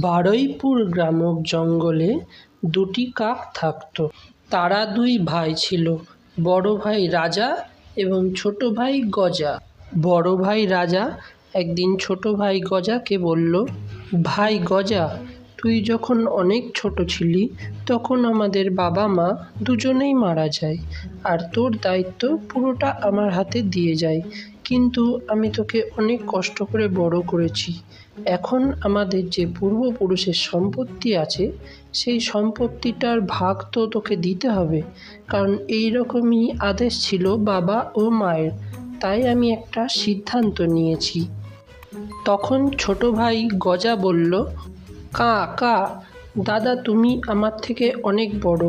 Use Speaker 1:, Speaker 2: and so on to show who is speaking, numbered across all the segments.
Speaker 1: বারুইপুর গ্রামক জঙ্গলে দুটি কাক থাকত। তারা দুই ভাই ছিল, বড় ভাই রাজা এবং ছোট ভাই গজা। বড় ভাই রাজা একদিন ছোট ভাই গজাকে বলল, ভাই গজা, তুই যখন অনেক ছোট ছিলি তখন আমাদের বাবা মা দুজনেই মারা যায়, আর তোর দায়িত্ব পুরোটা আমার হাতে দিয়ে যায়। কিন্তু আমি তোকে অনেক কষ্ট করে বড় করেছি। এখন আমাদের যে পূর্বপুরুষের সম্পত্তি আছে সেই সম্পত্তিটার ভাগ তো তোকে দিতে হবে, কারণ এই রকমই আদেশ ছিল বাবা ও মায়ের। তাই আমি একটা সিদ্ধান্ত নিয়েছি। তখন ছোট ভাই গজা বলল, কা দাদা, তুমি আমার থেকে অনেক বড়,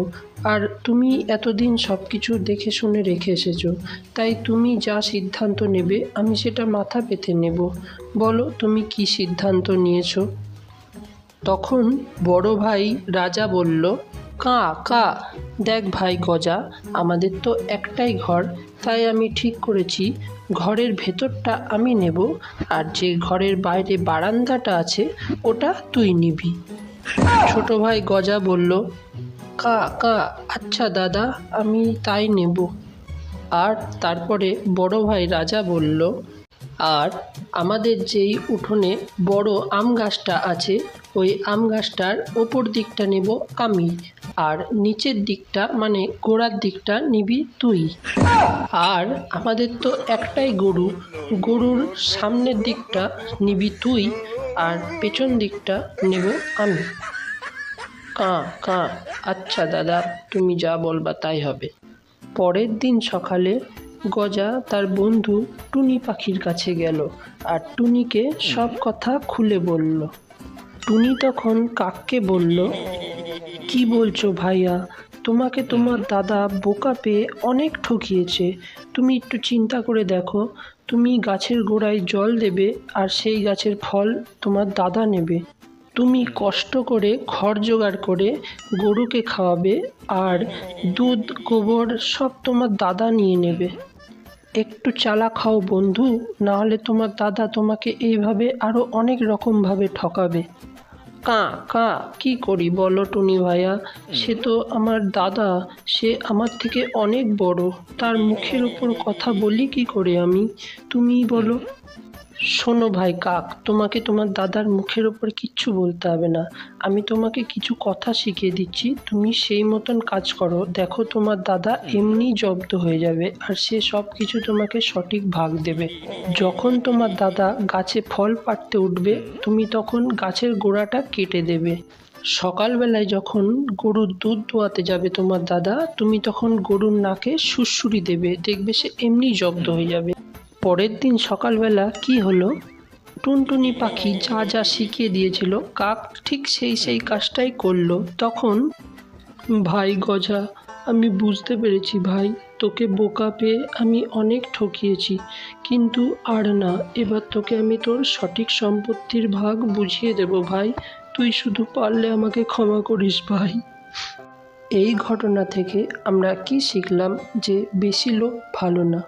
Speaker 1: আর তুমি এতদিন সব কিছু দেখে শুনে রেখে এসেছো, তাই তুমি যা সিদ্ধান্ত নেবে আমি সেটা মাথা পেতে নেব। বলো তুমি কি সিদ্ধান্ত নিয়েছো? তখন বড় ভাই রাজা বলল, কা দেখ ভাই গজা, আমাদের তো একটাই ঘর, তাই আমি ঠিক করেছি ঘরের ভেতরটা আমি নেব, আর যে ঘরের বাইরে বারান্দাটা আছে ওটা তুই নিবি। ছোট ভাই গজা বলল, কা আচ্ছা দাদা, আমি তাই নেব। আর তারপরে বড় ভাই রাজা বলল, আর আমাদের যেই উঠোনে বড় আম গাছটা আছে ওই আম গাছটার ওপর দিকটা নেব আমি, আর নিচের দিকটা মানে গোড়ার দিকটা নিবি তুই। আর আমাদের তো একটাই গরু, গরুর সামনের দিকটা নিবি তুই, আর পেছন দিকটা নেব আমি। কা আচ্ছা দাদা, তুমি যা বলবা তাই হবে। পরের দিন সকালে গজা তার বন্ধু টুনি পাখির কাছে গেল আর টুনিকে সব কথা খুলে বলল। টুনি তখন কাককে বলল, কি বলছো ভাইয়া, তোমাকে তোমার দাদা বোকা পেয়ে অনেক ঠকিয়েছে। তুমি একটু চিন্তা করে দেখো, তুমি গাছের গোড়ায় জল দেবে আর সেই গাছের ফল তোমার দাদা নেবে। তুমি কষ্ট করে খড় জোগাড় করে গরুকে খাওয়াবে, আর দুধ গোবর সব তোমার দাদা নিয়ে নেবে। একটু চালাক হও বন্ধু, নাহলে তোমার দাদা তোমাকে এইভাবে আরও অনেক রকমভাবে ঠকাবে। কা কি করি বলো টুনি ভাইয়া, সে তো আমার দাদা, সে আমার থেকে অনেক বড়, তার মুখের উপর কথা বলি কি করে আমি, তুমিই বলো। শোনো ভাই কাক, তোমাকে তোমার দাদার মুখের ওপর কিচ্ছু বলতে হবে না, আমি তোমাকে কিছু কথা শিখিয়ে দিচ্ছি, তুমি সেই মতন কাজ করো, দেখো তোমার দাদা এমনি জব্দ হয়ে যাবে, আর সে সব কিছু তোমাকে সঠিক ভাগ দেবে। যখন তোমার দাদা গাছে ফল পাড়তে উঠবে তুমি তখন গাছের গোড়াটা কেটে দেবে। সকালবেলায় যখন গরুর দুধ দোয়াতে যাবে তোমার দাদা, তুমি তখন গরুর নাকে সুড়সুড়ি দেবে, দেখবে সে এমনি জব্দ হয়ে যাবে। পরের দিন সকালবেলা কি হলো, টুনটুনি পাখি যা যা শিখিয়ে দিয়েছিল কাক ঠিক সেই কাজটাই করলো। তখন ভাই গজা, আমি বুঝতে পেরেছি ভাই, তোকে বোকা পেয়ে আমি অনেক ঠকিয়েছি, কিন্তু আর না, এবার তোকে আমি তোর সঠিক সম্পত্তির ভাগ বুঝিয়ে দেব ভাই, তুই শুধু পারলে আমাকে ক্ষমা করিস ভাই। এই ঘটনা থেকে আমরা কি শিখলাম, যে বেশি লোভ ভালো না,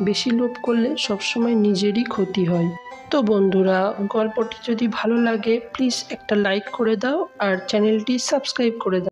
Speaker 1: বেশি লোভ করলে সবসময় নিজেরই ক্ষতি হয়। তো বন্ধুরা, গল্পটি যদি ভালো লাগে প্লিজ একটা লাইক করে দাও আর চ্যানেলটি সাবস্ক্রাইব করে দাও।